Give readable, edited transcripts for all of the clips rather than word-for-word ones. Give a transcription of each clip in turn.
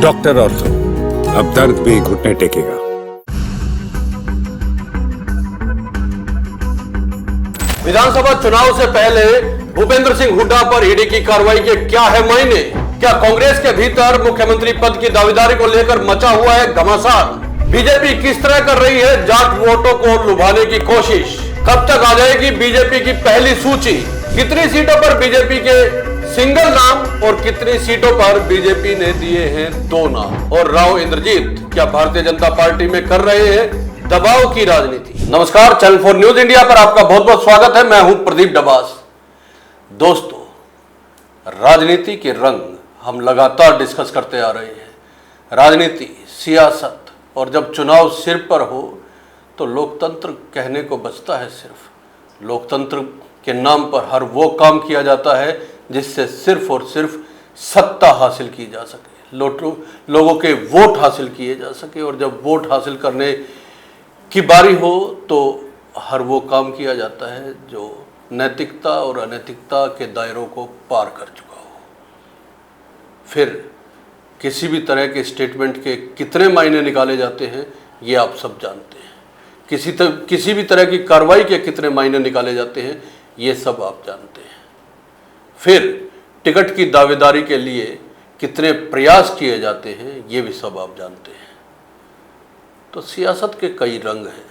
Doctor ortho, अब दर्द भी घुटने टेकेगा। विधानसभा चुनाव से पहले भूपेंद्र सिंह हुड्डा पर ईडी की कार्रवाई के क्या है मायने? क्या कांग्रेस के भीतर मुख्यमंत्री पद की दावेदारी को लेकर मचा हुआ है घमासान? बीजेपी किस तरह कर रही है जाट वोटों को लुभाने की कोशिश? कब तक आ जाएगी बीजेपी की पहली सूची? कितनी सीटों पर बीजेपी के सिंगल नाम और कितनी सीटों पर बीजेपी ने दिए हैं 2 नाम? और राव इंद्रजीत क्या भारतीय जनता पार्टी में कर रहे हैं दबाव की राजनीति? नमस्कार, चैनल 4 न्यूज इंडिया पर आपका बहुत बहुत स्वागत है। मैं हूं प्रदीप डबास। दोस्तों, राजनीति के रंग हम लगातार डिस्कस करते आ रहे हैं। राजनीति, सियासत, और जब चुनाव सिर पर हो तो लोकतंत्र कहने को बचता है। सिर्फ लोकतंत्र के नाम पर हर वो काम किया जाता है जिससे सिर्फ और सिर्फ सत्ता हासिल की जा सके, लोगों के वोट हासिल किए जा सके। और जब वोट हासिल करने की बारी हो तो हर वो काम किया जाता है जो नैतिकता और अनैतिकता के दायरों को पार कर चुका हो। फिर किसी भी तरह के स्टेटमेंट के कितने मायने निकाले जाते हैं ये आप सब जानते हैं। किसी भी तरह की कार्रवाई के कितने मायने निकाले जाते हैं ये सब आप जानते हैं। फिर टिकट की दावेदारी के लिए कितने प्रयास किए जाते हैं ये भी सब आप जानते हैं। तो सियासत के कई रंग हैं,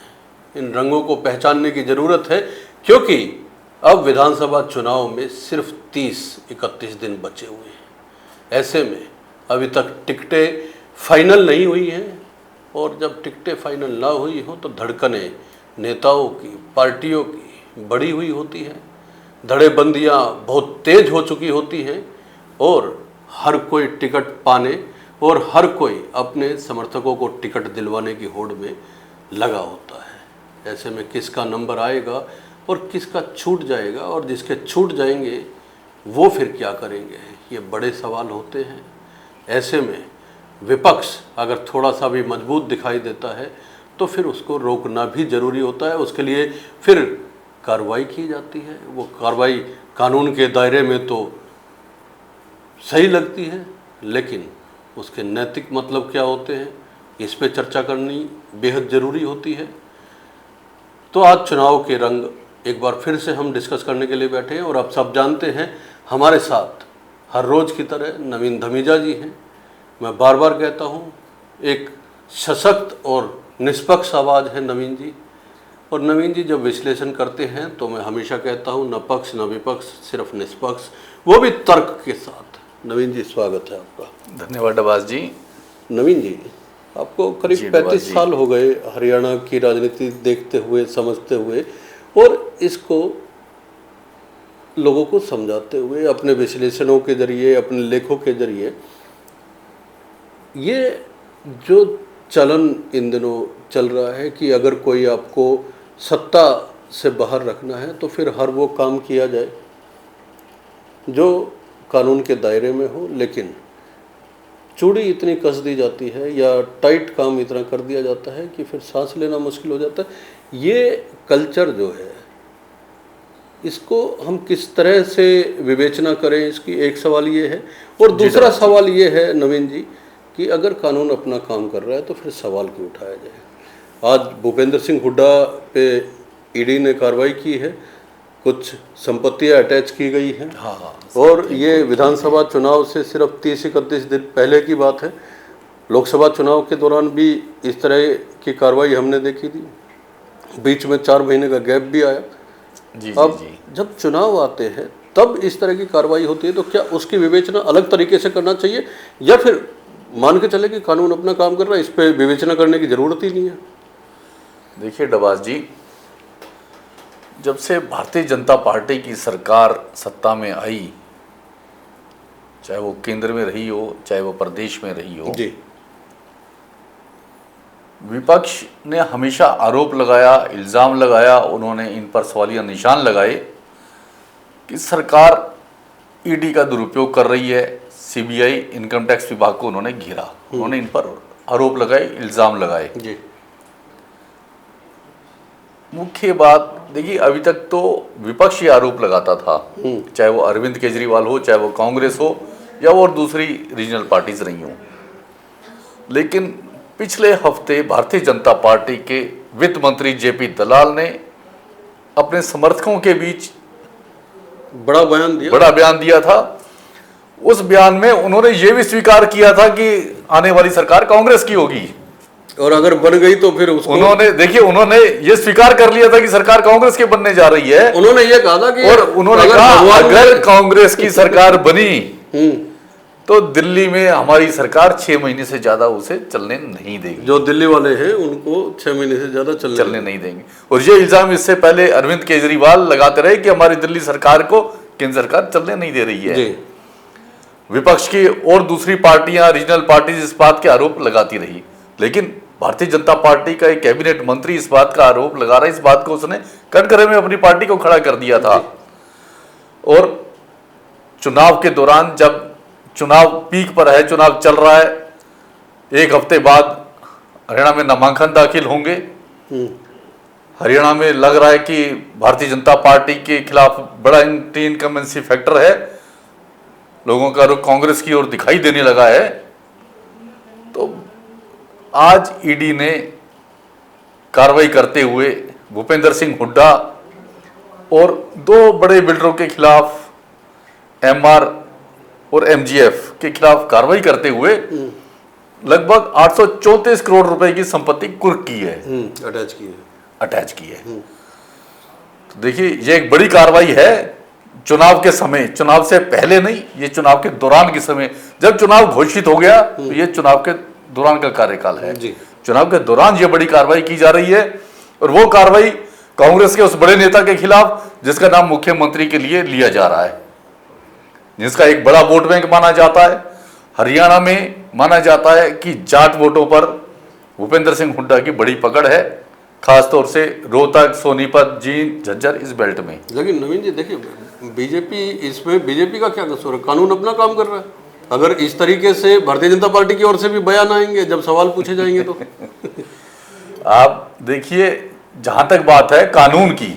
इन रंगों को पहचानने की ज़रूरत है, क्योंकि अब विधानसभा चुनाव में सिर्फ 30-31 दिन बचे हुए हैं। ऐसे में अभी तक टिकटें फाइनल नहीं हुई हैं, और जब टिकटें फाइनल ना हुई हो तो धड़कनें नेताओं की, पार्टियों की बढ़ी हुई होती हैं, धड़ेबंदियां बहुत तेज हो चुकी होती हैं, और हर कोई टिकट पाने और हर कोई अपने समर्थकों को टिकट दिलवाने की होड़ में लगा होता है। ऐसे में किसका नंबर आएगा और किसका छूट जाएगा, और जिसके छूट जाएंगे वो फिर क्या करेंगे, ये बड़े सवाल होते हैं। ऐसे में विपक्ष अगर थोड़ा सा भी मजबूत दिखाई देता है तो फिर उसको रोकना भी ज़रूरी होता है। उसके लिए फिर कार्रवाई की जाती है। वो कार्रवाई कानून के दायरे में तो सही लगती है, लेकिन उसके नैतिक मतलब क्या होते हैं इस पे चर्चा करनी बेहद ज़रूरी होती है। तो आज चुनाव के रंग एक बार फिर से हम डिस्कस करने के लिए बैठे हैं, और आप सब जानते हैं हमारे साथ हर रोज़ की तरह नवीन धमीजा जी हैं। मैं बार बार कहता हूँ, एक सशक्त और निष्पक्ष आवाज़ है नवीन जी। और नवीन जी जब विश्लेषण करते हैं तो मैं हमेशा कहता हूँ न पक्ष न विपक्ष, सिर्फ निष्पक्ष, वो भी तर्क के साथ। नवीन जी स्वागत है आपका। धन्यवाद डबास जी। नवीन जी, आपको करीब 35 साल हो गए हरियाणा की राजनीति देखते हुए, समझते हुए, और इसको लोगों को समझाते हुए, अपने विश्लेषणों के जरिए, अपने लेखों के जरिए। ये जो चलन इन दिनों चल रहा है कि अगर कोई आपको सत्ता से बाहर रखना है तो फिर हर वो काम किया जाए जो कानून के दायरे में हो, लेकिन चूड़ी इतनी कस दी जाती है या टाइट काम इतना कर दिया जाता है कि फिर सांस लेना मुश्किल हो जाता है। ये कल्चर जो है, इसको हम किस तरह से विवेचना करें, इसकी एक सवाल ये है। और दूसरा सवाल ये है नवीन जी कि अगर कानून अपना काम कर रहा है तो फिर सवाल क्यों उठाया जाए? आज भूपेंद्र सिंह हुड्डा पे ईडी ने कार्रवाई की है, कुछ संपत्तियां अटैच की गई हैं। और ये विधानसभा चुनाव से सिर्फ 30-31 दिन पहले की बात है। लोकसभा चुनाव के दौरान भी इस तरह की कार्रवाई हमने देखी थी, बीच में 4 महीने का गैप भी आया। अब जब चुनाव आते हैं तब इस तरह की कार्रवाई होती है, तो क्या उसकी विवेचना अलग तरीके से करना चाहिए, या फिर मान के चले कि कानून अपना काम कर रहा है, इस पर विवेचना करने की ज़रूरत ही नहीं है? देखिए डबास जी, जब से भारतीय जनता पार्टी की सरकार सत्ता में आई, चाहे वो केंद्र में रही हो चाहे वो प्रदेश में रही हो जी, विपक्ष ने हमेशा आरोप लगाया, इल्ज़ाम लगाया, उन्होंने इन पर सवालिया निशान लगाए कि सरकार ईडी का दुरुपयोग कर रही है। सीबीआई, इनकम टैक्स विभाग को उन्होंने घेरा, उन्होंने इन पर आरोप लगाए, इल्ज़ाम लगाए जी। मुख्य बात देखिए, अभी तक तो विपक्ष ये आरोप लगाता था, चाहे वो अरविंद केजरीवाल हो, चाहे वो कांग्रेस हो, या वो और दूसरी रीजनल पार्टीज रही हों, लेकिन पिछले हफ्ते भारतीय जनता पार्टी के वित्त मंत्री जेपी दलाल ने अपने समर्थकों के बीच बड़ा बयान दिया था। उस बयान में उन्होंने ये भी स्वीकार किया था कि आने वाली सरकार कांग्रेस की होगी, और अगर बन गई तो फिर उसको उन्होंने ये स्वीकार कर लिया था कि सरकार कांग्रेस की बनने जा रही है। उन्होंने ये कहा था कि और उन्होंने कहा अगर कांग्रेस की सरकार बनी तो दिल्ली में हमारी सरकार 6 महीने से ज्यादा उसे चलने नहीं देगी। जो दिल्ली वाले हैं उनको 6 महीने से ज्यादा चलने नहीं देंगे। और ये इल्जाम इससे पहले अरविंद केजरीवाल लगाते रहे कि हमारी दिल्ली सरकार को केंद्र सरकार चलने नहीं दे रही है। विपक्ष की और दूसरी पार्टियां, रीजनल पार्टीज इस बात के आरोप लगाती रही, लेकिन भारतीय जनता पार्टी का एक कैबिनेट मंत्री इस बात का आरोप लगा रहा है। इस बात को उसने कटघरे में अपनी पार्टी को खड़ा कर दिया था। और चुनाव के दौरान, जब चुनाव पीक पर है, चुनाव चल रहा है, एक हफ्ते बाद हरियाणा में नामांकन दाखिल होंगे। हरियाणा में लग रहा है कि भारतीय जनता पार्टी के खिलाफ बड़ा एंटी इनकम्बेंसी फैक्टर है, लोगों का रुख कांग्रेस की ओर दिखाई देने लगा है। तो आज ईडी ने कार्रवाई करते हुए भूपेंद्र सिंह हुड्डा और 2 बड़े बिल्डरों के खिलाफ, एमआर और एमजीएफ के खिलाफ कार्रवाई करते हुए लगभग 834 करोड़ रुपए की संपत्ति कुर्क की है, अटैच की है। तो देखिए, ये एक बड़ी कार्रवाई है। चुनाव के समय, चुनाव से पहले नहीं, ये चुनाव के दौरान के समय, जब चुनाव घोषित हो गया तो ये चुनाव के दौरान का कार्यकाल है। चुनाव के दौरान ये बड़ी कार्रवाई की जा रही है। और वो कार्रवाई कांग्रेस के उस बड़े नेता के खिलाफ जिसका नाम मुख्यमंत्री के लिए लिया जा रहा है, जिसका एक बड़ा वोट बैंक माना जाता है। हरियाणा में माना जाता है कि जाट वोटों पर भूपेंद्र सिंह हुड्डा की बड़ी पकड़ है, खासतौर से रोहतक, सोनीपत, जींद, झज्जर, इस बेल्ट में। लेकिन नवीन जी देखिए, बीजेपी का क्या कसूर है? कानून अपना काम कर रहा है। अगर इस तरीके से भारतीय जनता पार्टी की ओर से भी बयान आएंगे जब सवाल पूछे जाएंगे तो आप देखिए, जहां तक बात है कानून की,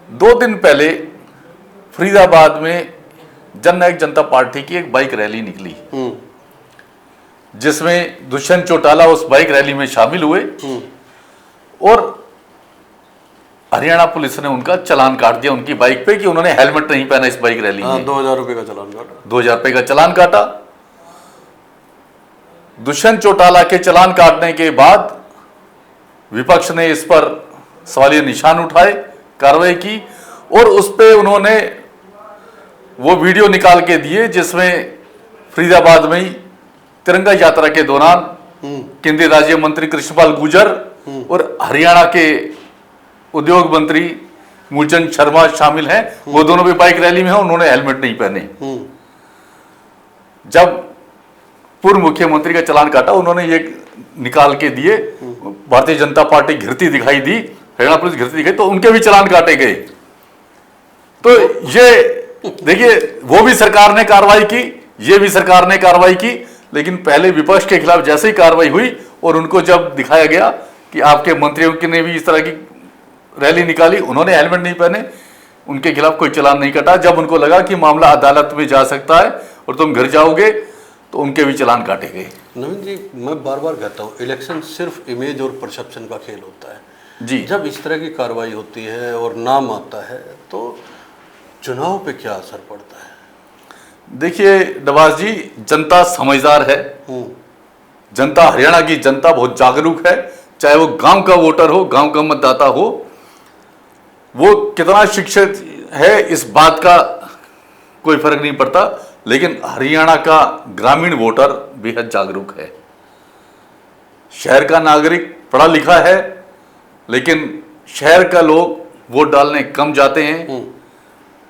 2 दिन पहले फरीदाबाद में जननायक जनता पार्टी की एक बाइक रैली निकली, जिसमें दुष्यंत चौटाला उस बाइक रैली में शामिल हुए और हरियाणा पुलिस ने उनका चालान काट दिया उनकी बाइक पे कि उन्होंने हेलमेट नहीं पहना इस बाइक रैली में। 2000 रुपए का चालान काटा। 2000 रुपए का चालान काटा। दुष्यंत चौटाला के चालान काटने के बाद विपक्ष ने इस पर सवालिया निशान उठाए, कार्रवाई की और उस पे उन्होंने वो वीडियो निकाल के दिए जिसमें फरीदाबाद में तिरंगा यात्रा के दौरान केंद्रीय राज्य मंत्री कृष्णपाल गुर्जर और हरियाणा के उद्योग मंत्री मूलचंद शर्मा शामिल हैं। वो दोनों भी बाइक रैली में हैं, उन्होंने हेलमेट नहीं पहने। जब पूर्व मुख्यमंत्री का चालान काटा, उन्होंने ये निकाल के दिए, भारतीय जनता पार्टी घिरती दिखाई दी, हरियाणा पुलिस घिरती दिखाई, तो उनके भी चालान काटे गए। तो ये देखिए, वो भी सरकार ने कार्रवाई की, ये भी सरकार ने कार्रवाई की, लेकिन पहले विपक्ष के खिलाफ जैसे ही कार्रवाई हुई और उनको जब दिखाया गया कि आपके मंत्रियों की ने भी इस तरह की रैली निकाली, उन्होंने हेलमेट नहीं पहने, उनके खिलाफ कोई चालान नहीं कटा। जब उनको लगा कि मामला अदालत में जा सकता है और तुम घर जाओगे, तो उनके भी चालान काटे गए। नवीन जी, मैं बार बार कहता हूँ, इलेक्शन सिर्फ इमेज और परसेप्शन का खेल होता है जी। जब इस तरह की कार्रवाई होती है और नाम आता है तो चुनाव पे क्या असर पड़ता है? देखिए नवाज जी, जनता समझदार है। जनता, हरियाणा की जनता बहुत जागरूक है, चाहे वो गांव का वोटर हो, गांव का मतदाता हो। वो कितना शिक्षित है इस बात का कोई फर्क नहीं पड़ता, लेकिन हरियाणा का ग्रामीण वोटर बेहद जागरूक है। शहर का नागरिक पढ़ा लिखा है, लेकिन शहर का लोग वोट डालने कम जाते हैं।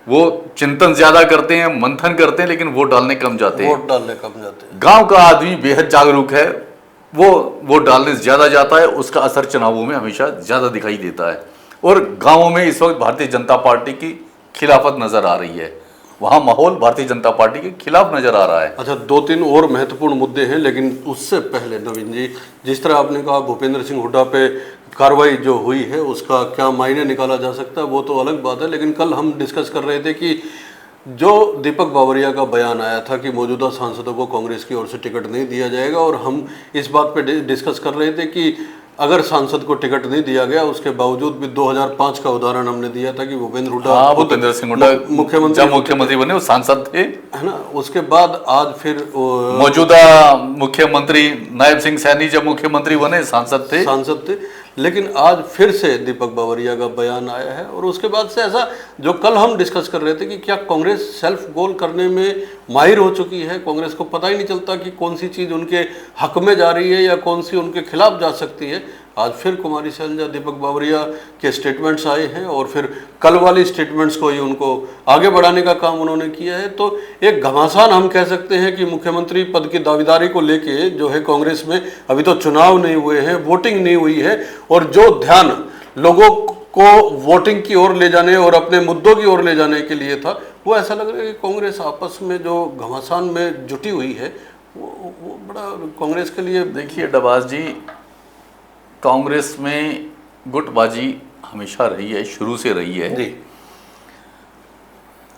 वो चिंतन ज्यादा करते हैं, मंथन करते हैं, लेकिन वोट डालने कम जाते हैं। गांव का आदमी बेहद जागरूक है, वो वोट डालने ज्यादा जाता है, उसका असर चुनावों में हमेशा ज्यादा दिखाई देता है। और गांवों में इस वक्त भारतीय जनता पार्टी की खिलाफत नजर आ रही है, वहां माहौल भारतीय जनता पार्टी के खिलाफ नजर आ रहा है। अच्छा, 2-3 और महत्वपूर्ण मुद्दे हैं, लेकिन उससे पहले नवीन जी, जिस तरह आपने कहा भूपेंद्र सिंह हुड्डा पे कार्रवाई जो हुई है उसका क्या मायने निकाला जा सकता है, वो तो अलग बात है। लेकिन कल हम डिस्कस कर रहे थे कि जो दीपक बावरिया का बयान आया था कि मौजूदा सांसदों को कांग्रेस की ओर से टिकट नहीं दिया जाएगा, और हम इस बात पे डिस्कस कर रहे थे कि अगर सांसद को टिकट नहीं दिया गया, उसके बावजूद भी 2005 का उदाहरण हमने दिया था कि भूपेंद्र हुड्डा, भूपेंद्र सिंह हुड्डा मुख्यमंत्री बने, वो सांसद थे, है ना। उसके बाद आज फिर मौजूदा मुख्यमंत्री नायब सिंह सैनी जब मुख्यमंत्री बने सांसद थे। लेकिन आज फिर से दीपक बावरिया का बयान आया है, और उसके बाद से ऐसा जो कल हम डिस्कस कर रहे थे कि क्या कांग्रेस सेल्फ गोल करने में माहिर हो चुकी है, कांग्रेस को पता ही नहीं चलता कि कौन सी चीज़ उनके हक में जा रही है या कौन सी उनके खिलाफ जा सकती है। आज फिर कुमारी शैलजा, दीपक बावरिया के स्टेटमेंट्स आए हैं, और फिर कल वाली स्टेटमेंट्स को ही उनको आगे बढ़ाने का काम उन्होंने किया है। तो एक घमासान हम कह सकते हैं कि मुख्यमंत्री पद की दावेदारी को लेके जो है कांग्रेस में, अभी तो चुनाव नहीं हुए हैं, वोटिंग नहीं हुई है, और जो ध्यान लोगों को वोटिंग की ओर ले जाने और अपने मुद्दों की ओर ले जाने के लिए था, वो ऐसा लग रहा है कि कांग्रेस आपस में जो घमासान में जुटी हुई है वो बड़ा कांग्रेस के लिए। देखिए डबास जी, कांग्रेस में गुटबाजी हमेशा रही है, शुरू से रही है जी।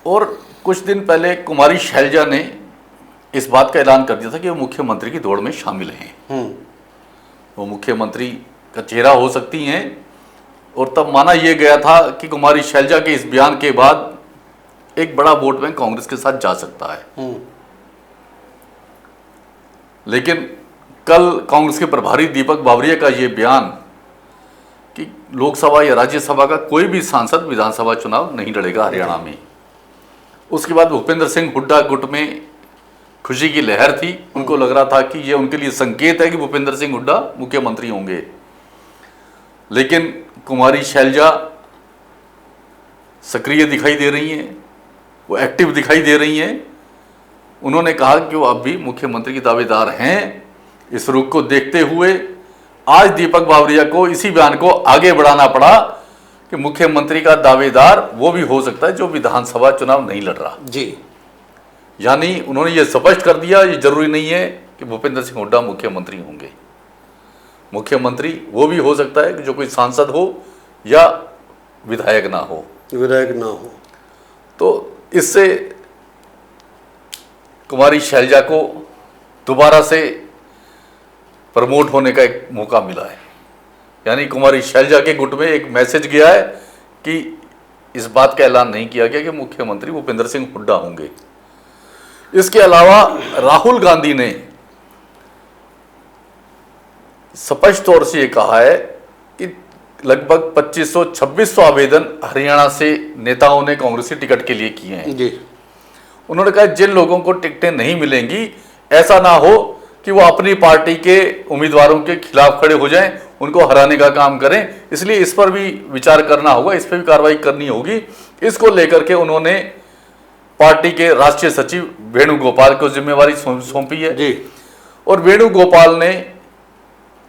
और कुछ दिन पहले कुमारी शैलजा ने इस बात का ऐलान कर दिया था कि वो मुख्यमंत्री की दौड़ में शामिल हैं, वो मुख्यमंत्री का चेहरा हो सकती हैं, और तब माना यह गया था कि कुमारी शैलजा के इस बयान के बाद एक बड़ा वोट बैंक कांग्रेस के साथ जा सकता है। लेकिन कल कांग्रेस के प्रभारी दीपक बावरिया का ये बयान कि लोकसभा या राज्यसभा का कोई भी सांसद विधानसभा चुनाव नहीं लड़ेगा हरियाणा में, उसके बाद भूपेंद्र सिंह हुड्डा गुट में खुशी की लहर थी। उनको लग रहा था कि ये उनके लिए संकेत है कि भूपेंद्र सिंह हुड्डा मुख्यमंत्री होंगे। लेकिन कुमारी शैलजा सक्रिय दिखाई दे रही हैं, वो एक्टिव दिखाई दे रही हैं। उन्होंने कहा कि वो अब भी मुख्यमंत्री की दावेदार हैं। इस रुख को देखते हुए आज दीपक बावरिया को इसी बयान को आगे बढ़ाना पड़ा कि मुख्यमंत्री का दावेदार वो भी हो सकता है जो विधानसभा चुनाव नहीं लड़ रहा जी। यानी उन्होंने ये स्पष्ट कर दिया, ये जरूरी नहीं है कि भूपेंद्र सिंह हुड्डा मुख्यमंत्री होंगे। मुख्यमंत्री वो भी हो सकता है कि जो कोई सांसद हो या विधायक ना हो। तो इससे कुमारी शैलजा को दोबारा से प्रमोट होने का एक मौका मिला है। यानी कुमारी शैलजा के गुट में एक मैसेज गया है कि इस बात का ऐलान नहीं किया गया कि मुख्यमंत्री भूपेंद्र सिंह हुड्डा होंगे। इसके अलावा राहुल गांधी ने स्पष्ट तौर से ये कहा है कि लगभग 2500-2600 आवेदन हरियाणा से नेताओं ने कांग्रेस की टिकट के लिए किए हैं जी। उन्होंने कहा जिन लोगों को टिकटें नहीं मिलेंगी, ऐसा ना हो कि वो अपनी पार्टी के उम्मीदवारों के खिलाफ खड़े हो जाएं, उनको हराने का काम करें। इसलिए इस पर भी विचार करना होगा, इस पर भी कार्रवाई करनी होगी। इसको लेकर के उन्होंने पार्टी के राष्ट्रीय सचिव वेणुगोपाल को जिम्मेवारी सौंपी है जी। और वेणुगोपाल ने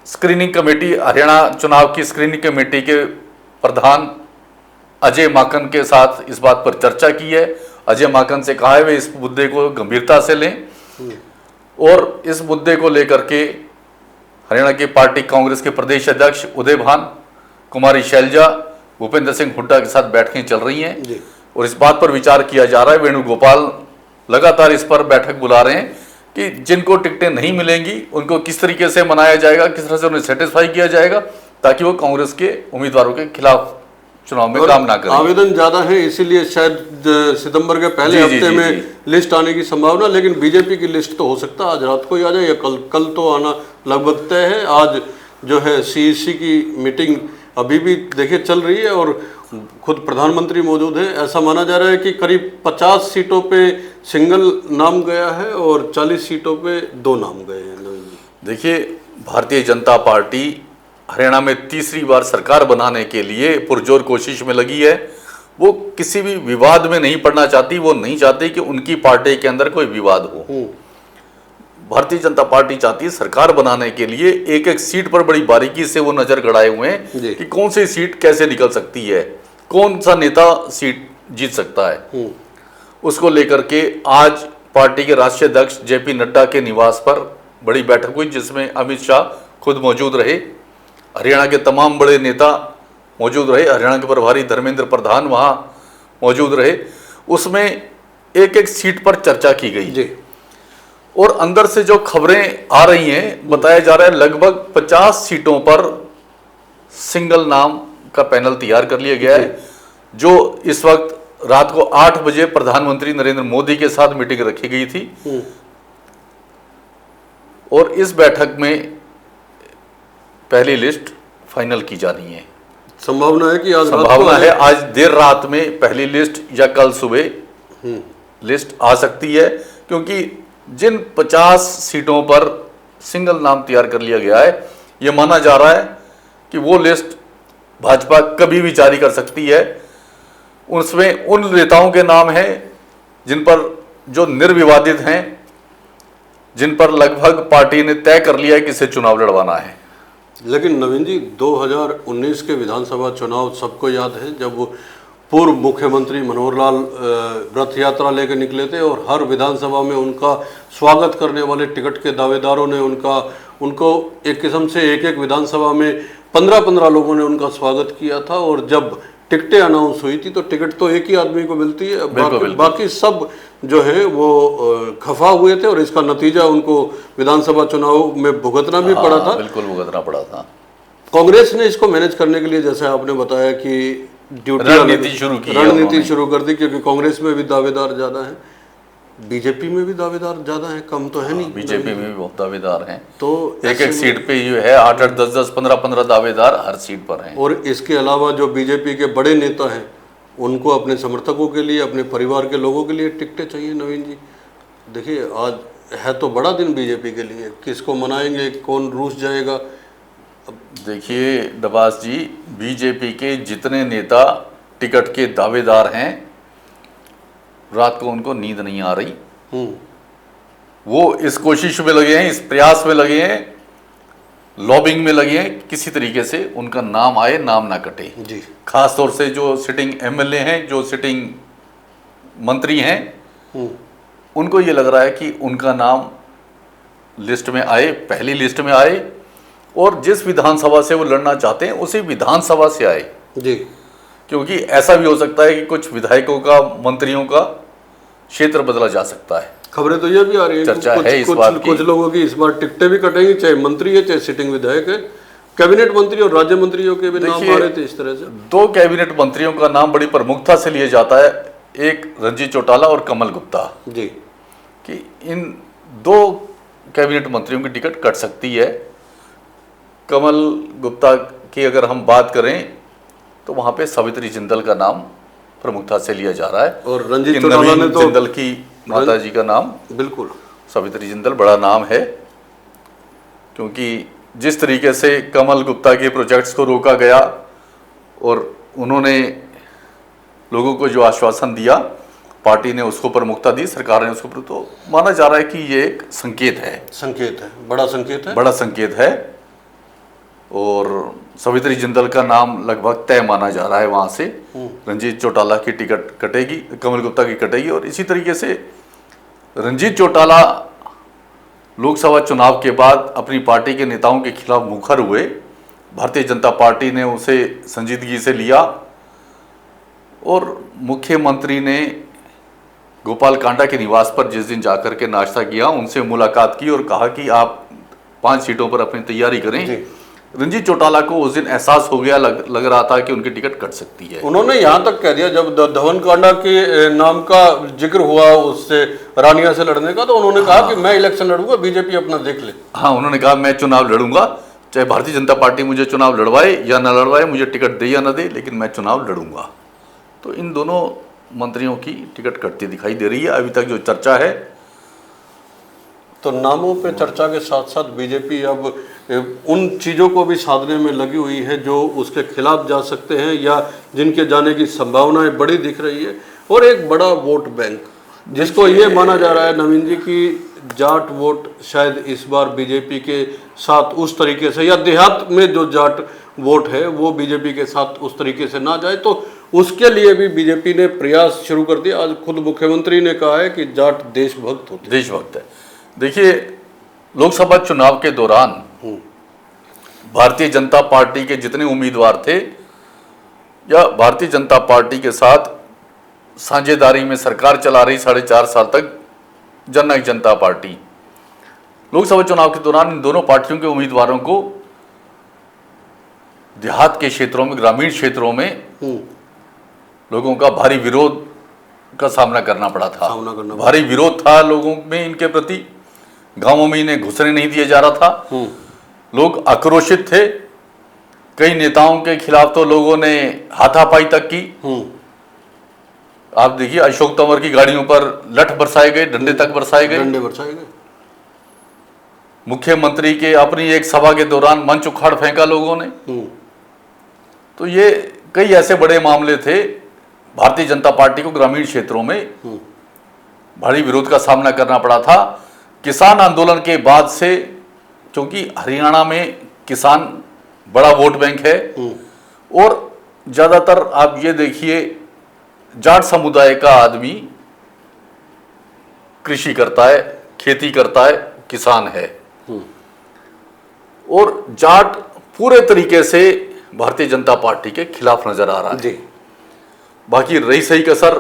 स्क्रीनिंग कमेटी, हरियाणा चुनाव की स्क्रीनिंग कमेटी के प्रधान अजय माकन के साथ इस बात पर चर्चा की है। अजय माकन से कहा है वे इस मुद्दे को गंभीरता से लें और इस मुद्दे को लेकर के हरियाणा की पार्टी कांग्रेस के प्रदेश अध्यक्ष उदय भान, कुमारी शैलजा, भूपेंद्र सिंह हुड्डा के साथ बैठकें चल रही हैं और इस बात पर विचार किया जा रहा है। वेणुगोपाल लगातार इस पर बैठक बुला रहे हैं कि जिनको टिकटें नहीं मिलेंगी उनको किस तरीके से मनाया जाएगा, किस तरह से उन्हें सेटिस्फाई किया जाएगा ताकि वो कांग्रेस के उम्मीदवारों के खिलाफ चुनाव में काम ना करें। आवेदन ज्यादा है, इसीलिए शायद सितंबर के पहले हफ्ते में लिस्ट आने की संभावना, लेकिन बीजेपी की लिस्ट तो हो सकता है आज रात को ही आ जाए या कल तो आना लगभग तय है। आज जो है सीईसी की मीटिंग अभी भी देखिए चल रही है और खुद प्रधानमंत्री मौजूद है। ऐसा माना जा रहा है कि करीब 50 सीटों पे सिंगल नाम गया है और 40 सीटों पे 2 नाम गए हैं। देखिए, भारतीय जनता पार्टी हरियाणा में तीसरी बार सरकार बनाने के लिए पुरजोर कोशिश में लगी है। वो किसी भी विवाद में नहीं पड़ना चाहती, वो नहीं चाहती कि उनकी पार्टी के अंदर कोई विवाद हो। भारतीय जनता पार्टी चाहती है सरकार बनाने के लिए एक एक सीट पर बड़ी बारीकी से वो नजर गड़ाए हुए हैं कि कौन सी सीट कैसे निकल सकती है, कौन सा नेता सीट जीत सकता है। उसको लेकर के आज पार्टी के राष्ट्रीय अध्यक्ष जेपी नड्डा के निवास पर बड़ी बैठक हुई जिसमें अमित शाह खुद मौजूद रहे, हरियाणा के तमाम बड़े नेता मौजूद रहे, हरियाणा के प्रभारी धर्मेंद्र प्रधान वहाँ मौजूद रहे। उसमें एक एक सीट पर चर्चा की गई जी। और अंदर से जो खबरें आ रही हैं, बताया जा रहा है लगभग 50 सीटों पर सिंगल नाम का पैनल तैयार कर लिया गया है, जो इस वक्त रात को 8 बजे प्रधानमंत्री नरेंद्र मोदी के साथ मीटिंग रखी गई थी और इस बैठक में पहली लिस्ट फाइनल की जा रही है। संभावना है कि आज रात को संभावना है आज देर रात में पहली लिस्ट या कल सुबह लिस्ट आ सकती है, क्योंकि जिन 50 सीटों पर सिंगल नाम तैयार कर लिया गया है, यह माना जा रहा है कि वो लिस्ट भाजपा कभी भी जारी कर सकती है। उसमें उन नेताओं के नाम हैं जिन पर जो निर्विवादित हैं, जिन पर लगभग पार्टी ने तय कर लिया है कि इसे चुनाव लड़वाना है। लेकिन नवीन जी, 2019 के विधानसभा चुनाव सबको याद है, जब पूर्व मुख्यमंत्री मनोहर लाल रथ यात्रा लेकर निकले थे और हर विधानसभा में उनका स्वागत करने वाले टिकट के दावेदारों ने उनको एक किस्म से एक विधानसभा में 15-15 लोगों ने उनका स्वागत किया था। और जब टिकटें अनाउंस हुई थी तो टिकट तो एक ही आदमी को मिलती है, बाकी सब जो है वो खफा हुए थे और इसका नतीजा उनको विधानसभा चुनाव में भुगतना भी पड़ा था। बिल्कुल भुगतना पड़ा था। कांग्रेस ने इसको मैनेज करने के लिए, जैसे आपने बताया कि रणनीति शुरू कर दी, क्योंकि कांग्रेस में भी दावेदार ज्यादा हैं, बीजेपी में भी दावेदार ज्यादा हैं, कम तो है नहीं। बीजेपी में भी बहुत दावेदार हैं, तो एक सीट पे जो है 8-8, 10-10, 15-15 दावेदार हर सीट पर हैं। और इसके अलावा जो बीजेपी के बड़े नेता हैं, उनको अपने समर्थकों के लिए, अपने परिवार के लोगों के लिए टिकटें चाहिए। नवीन जी देखिए, आज है तो बड़ा दिन बीजेपी के लिए, किसको मनाएंगे, कौन रूस जाएगा। देखिए डबास जी, बीजेपी के जितने नेता टिकट के दावेदार हैं, रात को उनको नींद नहीं आ रही। वो इस कोशिश में लगे हैं, इस प्रयास में लगे हैं, लॉबिंग में लगे हैं, किसी तरीके से उनका नाम आए, नाम ना कटे जी। खास तौर से जो सिटिंग एमएलए हैं, जो सिटिंग मंत्री हैं, उनको ये लग रहा है कि उनका नाम लिस्ट में आए, पहली लिस्ट में आए, और जिस विधानसभा से वो लड़ना चाहते हैं उसी विधानसभा से आए जी। क्योंकि ऐसा भी हो सकता है कि कुछ विधायकों का, मंत्रियों का क्षेत्र बदला जा सकता है। खबरें तो ये भी आ रही है, चर्चा है इस बात की। कुछ लोगों की इस बार टिकटें भी कटेंगी, चाहे मंत्री है चाहे सिटिंग विधायक है। कैबिनेट मंत्री और राज्य मंत्रियों के भी नाम आ रहे थे इस तरह से। 2 कैबिनेट मंत्रियों का नाम बड़ी प्रमुखता से लिया जाता है, एक रणजीत चौटाला और कमल गुप्ता जी, कि इन 2 कैबिनेट मंत्रियों की टिकट कट सकती है। कमल गुप्ता की अगर हम बात करें तो वहां पे सावित्री जिंदल का नाम प्रमुखता से लिया जा रहा है, और रणजीत चौटाला ने तो जिंदल की माता जी का नाम, बिल्कुल सावित्री जिंदल बड़ा नाम है, क्योंकि जिस तरीके से कमल गुप्ता के प्रोजेक्ट्स को रोका गया और उन्होंने लोगों को जो आश्वासन दिया, पार्टी ने उसको प्रमुखता दी, सरकार ने उसको, तो माना जा रहा है कि ये एक संकेत है, बड़ा संकेत है, बड़ा संकेत है। और सावित्री जिंदल का नाम लगभग तय माना जा रहा है वहां से। रणजीत चौटाला की टिकट कटेगी, कमल गुप्ता की कटेगी, और इसी तरीके से रणजीत चौटाला लोकसभा चुनाव के बाद अपनी पार्टी के नेताओं के खिलाफ मुखर हुए। भारतीय जनता पार्टी ने उसे संजीदगी से लिया और मुख्यमंत्री ने गोपाल कांडा के निवास पर जिस दिन जाकर के नाश्ता किया, उनसे मुलाकात की और कहा कि आप 5 सीटों पर अपनी तैयारी करें। रणजीत चौटाला को उस दिन एहसास हो गया, लग रहा था कि उनकी टिकट कट सकती है। उन्होंने यहाँ तक कह दिया, जब धवन कांडा के नाम का जिक्र हुआ उससे रानिया से लड़ने का, तो उन्होंने कहा कि मैं इलेक्शन लड़ूंगा, बीजेपी अपना देख ले। हाँ, उन्होंने कहा मैं चुनाव लड़ूंगा, चाहे भारतीय जनता पार्टी मुझे चुनाव लड़वाए या न लड़वाए, मुझे टिकट दे या न दे, लेकिन मैं चुनाव लड़ूंगा। तो इन दोनों मंत्रियों की टिकट कटती दिखाई दे रही है। अभी तक जो चर्चा है, तो नामों पे चर्चा के साथ साथ बीजेपी अब उन चीज़ों को भी साधने में लगी हुई है जो उसके खिलाफ जा सकते हैं या जिनके जाने की संभावनाएं बड़ी दिख रही है। और एक बड़ा वोट बैंक, जिसको ये माना जा रहा है नवीन जी कि जाट वोट शायद इस बार बीजेपी के साथ उस तरीके से, या देहात में जो जाट वोट है वो बीजेपी के साथ उस तरीके से ना जाए, तो उसके लिए भी बीजेपी ने प्रयास शुरू कर दिया। आज खुद मुख्यमंत्री ने कहा है कि जाट देशभक्त होते, देशभक्त है। देखिए, लोकसभा चुनाव के दौरान भारतीय जनता पार्टी के जितने उम्मीदवार थे या भारतीय जनता पार्टी के साथ साझेदारी में सरकार चला रही 4.5 साल तक जननायक जनता पार्टी। लोकसभा चुनाव के दौरान इन दोनों पार्टियों के उम्मीदवारों को देहात के क्षेत्रों में, ग्रामीण क्षेत्रों में लोगों का भारी विरोध का सामना करना पड़ा था। भारी विरोध था लोगों में इनके प्रति। गांवों में इन्हें घुसने नहीं दिया जा रहा था। लोग आक्रोशित थे। कई नेताओं के खिलाफ तो लोगों ने हाथापाई तक की। आप देखिए, अशोक तंवर की गाड़ियों पर लठ बरसाए गए, डंडे तक बरसाए गए। मुख्यमंत्री के अपनी एक सभा के दौरान मंच उखाड़ फेंका लोगों ने। तो ये कई ऐसे बड़े मामले थे। भारतीय जनता पार्टी को ग्रामीण क्षेत्रों में भारी विरोध का सामना करना पड़ा था। किसान आंदोलन के बाद से, क्योंकि हरियाणा में किसान बड़ा वोट बैंक है और ज्यादातर आप ये देखिए जाट समुदाय का आदमी कृषि करता है, खेती करता है, किसान है। और जाट पूरे तरीके से भारतीय जनता पार्टी के खिलाफ नजर आ रहा है। जी। बाकी रही सही कसर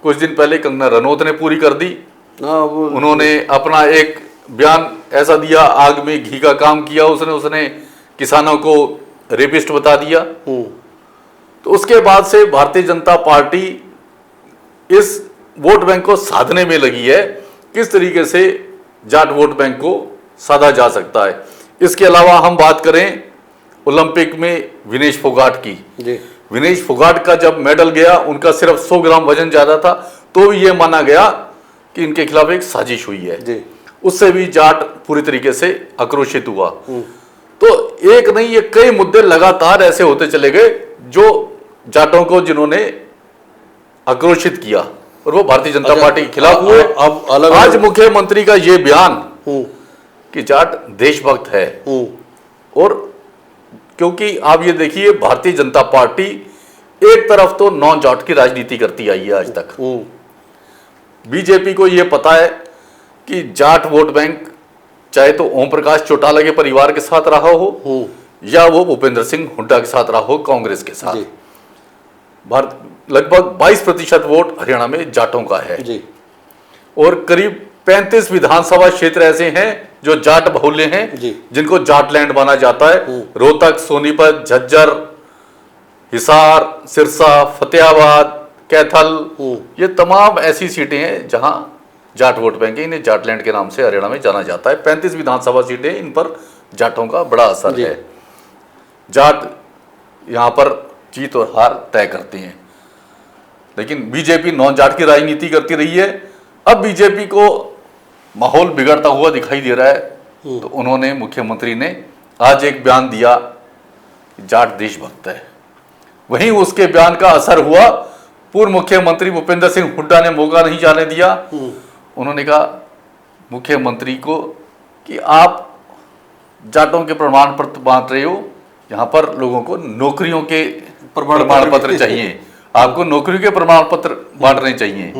कुछ दिन पहले कंगना रनौत ने पूरी कर दी। उन्होंने अपना एक बयान ऐसा दिया, आग में घी का काम किया उसने किसानों को रेपिस्ट बता दिया। तो उसके बाद से भारतीय जनता पार्टी इस वोट बैंक को साधने में लगी है, किस तरीके से जाट वोट बैंक को साधा जा सकता है। इसके अलावा हम बात करें ओलंपिक में विनेश फोगाट की। विनेश फोगाट का जब मेडल गया, उनका सिर्फ 100 ग्राम वजन ज्यादा था, तो ये माना गया कि इनके खिलाफ एक साजिश हुई है। उससे भी जाट पूरी तरीके से आक्रोशित हुआ। तो एक नहीं, ये कई मुद्दे लगातार ऐसे होते चले गए जो जाटों को जिन्होंने आक्रोशित किया और वो भारतीय जनता पार्टी के खिलाफ हुए। अब आज मुख्यमंत्री का ये बयान कि जाट देशभक्त है, और क्योंकि आप ये देखिए भारतीय जनता पार्टी एक तरफ तो नॉन जाट की राजनीति करती आई है आज तक। बीजेपी को ये पता है कि जाट वोट बैंक चाहे तो ओम प्रकाश चौटाला के परिवार के साथ रहा हो या वो भूपेंद्र सिंह हुड्डा के साथ रहा हो, कांग्रेस के साथ। भारत लगभग 22% वोट हरियाणा में जाटों का है जी। और करीब 35 विधानसभा क्षेत्र ऐसे हैं जो जाट बहुल्य हैं, जिनको जाटलैंड माना जाता है। रोहतक, सोनीपत, झज्जर, हिसार, सिरसा, फतेहाबाद, कैथल, ये तमाम ऐसी सीटें हैं जहां जाट वोट बैंक है। इन्हें जाटलैंड के नाम से हरियाणा में जाना जाता है। 35 विधानसभा सीटें, इन पर जाटों का बड़ा असर है। जाट यहां पर जीत और हार तय करते हैं। लेकिन बीजेपी नॉन जाट की राजनीति करती रही है। अब बीजेपी को माहौल बिगड़ता हुआ दिखाई दे रहा है, तो उन्होंने, मुख्यमंत्री ने आज एक बयान दिया कि जाट देशभक्त है। वहीं उसके बयान का असर हुआ। पूर्व मुख्यमंत्री भूपेंद्र सिंह हुड्डा ने मौका नहीं जाने दिया। उन्होंने कहा मुख्यमंत्री को कि आप जाटों के प्रमाण पत्र बांट रहे हो, यहाँ पर लोगों को नौकरियों के प्रमाण पत्र चाहिए, आपको नौकरियों के प्रमाण पत्र बांटने चाहिए,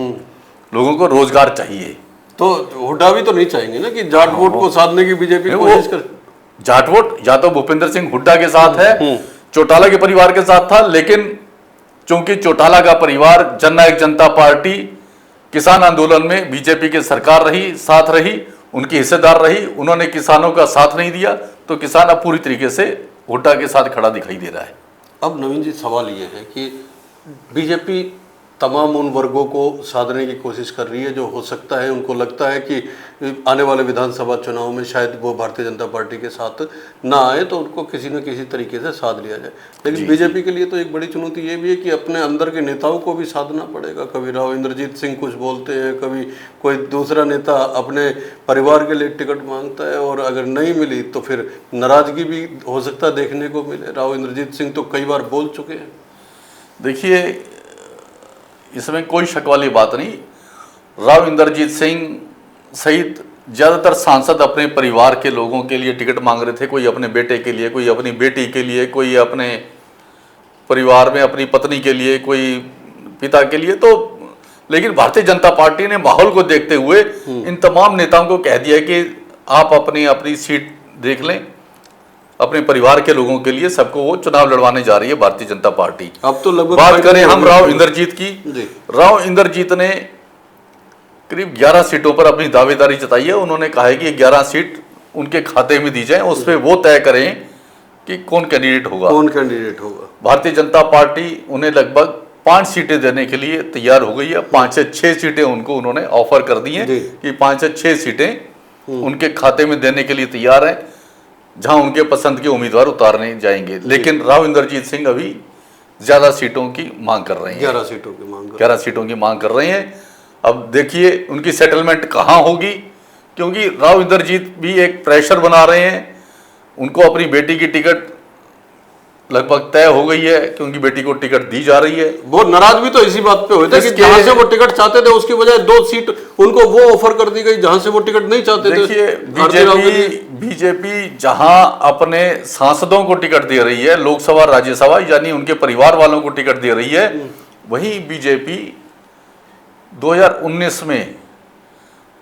लोगों को रोजगार चाहिए। तो हुड्डा भी तो नहीं चाहेंगे ना कि जाट वोट को साधने की बीजेपी कोशिश करे। जाट वोट या तो भूपेंद्र सिंह हुड्डा के साथ है, चौटाला के परिवार के साथ था, लेकिन चूंकि चौटाला का परिवार जननायक जनता पार्टी किसान आंदोलन में बीजेपी की सरकार रही, साथ रही, उनकी हिस्सेदार रही, उन्होंने किसानों का साथ नहीं दिया, तो किसान अब पूरी तरीके से हुड्डा के साथ खड़ा दिखाई दे रहा है। अब नवीन जी, सवाल ये है कि बीजेपी तमाम उन वर्गों को साधने की कोशिश कर रही है जो हो सकता है उनको लगता है कि आने वाले विधानसभा चुनाव में शायद वो भारतीय जनता पार्टी के साथ ना आए, तो उनको किसी न किसी तरीके से साध लिया जाए। लेकिन बीजेपी के लिए तो एक बड़ी चुनौती ये भी है कि अपने अंदर के नेताओं को भी साधना पड़ेगा। कभी राव इंद्रजीत सिंह कुछ बोलते हैं, कभी कोई दूसरा नेता अपने परिवार के लिए टिकट मांगता है, और अगर नहीं मिली तो फिर नाराजगी भी हो सकता है देखने को मिले। राव इंद्रजीत सिंह तो कई बार बोल चुके हैं। देखिए, इसमें कोई शक वाली बात नहीं। राव इंद्रजीत सिंह सहित ज़्यादातर सांसद अपने परिवार के लोगों के लिए टिकट मांग रहे थे। कोई अपने बेटे के लिए, कोई अपनी बेटी के लिए, कोई अपने परिवार में अपनी पत्नी के लिए, कोई पिता के लिए। तो लेकिन भारतीय जनता पार्टी ने माहौल को देखते हुए इन तमाम नेताओं को कह दिया कि आप अपनी अपनी सीट देख लें, अपने परिवार के लोगों के लिए सबको वो चुनाव लड़वाने जा रही है भारतीय जनता पार्टी। अब तो लगभग बात करें हम राव इंद्रजीत की, जी। राव इंद्रजीत ने करीब 11 सीटों पर अपनी दावेदारी जताई है। उन्होंने कहा है कि 11 सीट उनके खाते में दी जाए, उस पर वो तय करें कि कौन कैंडिडेट होगा। भारतीय जनता पार्टी उन्हें लगभग 5 सीटें देने के लिए तैयार हो गई है। 5 से 6 सीटें उनको उन्होंने ऑफर कर दी हैं कि 5 से 6 सीटें उनके खाते में देने के लिए तैयार हैं, जहां उनके पसंद के उम्मीदवार उतारने जाएंगे। लेकिन राव इंद्रजीत सिंह अभी ज्यादा सीटों की मांग कर रहे हैं, 11 सीटों की मांग कर रहे हैं। अब देखिए उनकी सेटलमेंट कहाँ होगी, क्योंकि राव इंद्रजीत भी एक प्रेशर बना रहे हैं। उनको अपनी बेटी की टिकट लगभग तय हो गई है कि उनकी बेटी को टिकट दी जा रही है। बहुत नाराज भी तो इसी बात पे हुए थे कि जहां से वो टिकट चाहते थे उसकी बजाय 2 सीट उनको वो ऑफर कर दी गई जहां से वो टिकट नहीं चाहते थे। देखिए बीजेपी जहां अपने सांसदों को टिकट दे रही है, लोकसभा राज्यसभा, यानी उनके परिवार वालों को टिकट दे रही है, वहीं बीजेपी 2019 में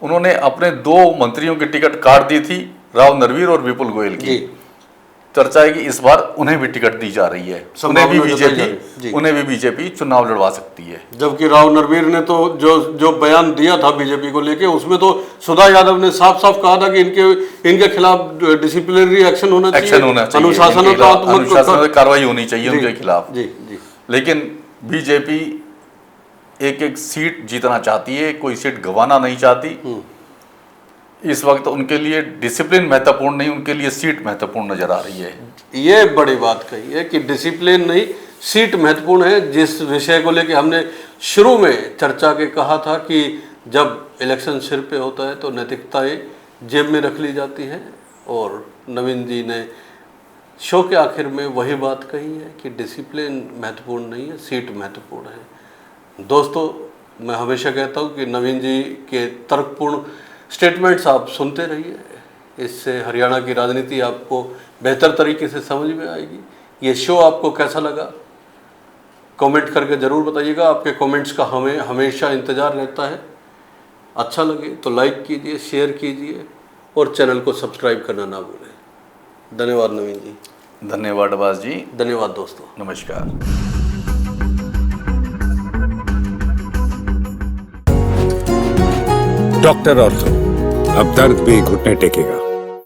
उन्होंने अपने 2 मंत्रियों की टिकट काट दी थी, राव नरवीर और विपुल गोयल की। चर्चा है कि इस बार उन्हें भी टिकट दी जा रही है, उन्हें भी बीजेपी चुनाव लड़वा सकती है। जबकि राव नरवीर ने तो जो बयान दिया था बीजेपी को लेके, उसमें तो सुधा यादव ने साफ साफ कहा था कि इनके खिलाफ डिसिप्लिनरी एक्शन होना चाहिए, अनुशासनात्मक कार्रवाई होनी चाहिए उनके खिलाफ। जी। लेकिन बीजेपी एक सीट जीतना चाहती है, कोई सीट गंवाना नहीं चाहती। इस वक्त उनके लिए डिसिप्लिन महत्वपूर्ण नहीं, उनके लिए सीट महत्वपूर्ण नजर आ रही है। ये बड़ी बात कही है कि डिसिप्लिन नहीं, सीट महत्वपूर्ण है। जिस विषय को लेकर हमने शुरू में चर्चा के कहा था कि जब इलेक्शन सिर पे होता है तो नैतिकताएं जेब में रख ली जाती हैं, और नवीन जी ने शो के आखिर में वही बात कही है कि डिसिप्लिन महत्वपूर्ण नहीं है, सीट महत्वपूर्ण है। दोस्तों, मैं हमेशा कहता हूँ कि नवीन जी के तर्कपूर्ण स्टेटमेंट्स आप सुनते रहिए, इससे हरियाणा की राजनीति आपको बेहतर तरीके से समझ में आएगी। ये शो आपको कैसा लगा कमेंट करके ज़रूर बताइएगा। आपके कमेंट्स का हमें हमेशा इंतज़ार रहता है। अच्छा लगे तो लाइक कीजिए, शेयर कीजिए और चैनल को सब्सक्राइब करना ना भूलें। धन्यवाद नवीन जी। धन्यवाद अब्बास जी। धन्यवाद दोस्तों। नमस्कार। डॉक्टर ऑर्थो, अब दर्द भी घुटने टेकेगा।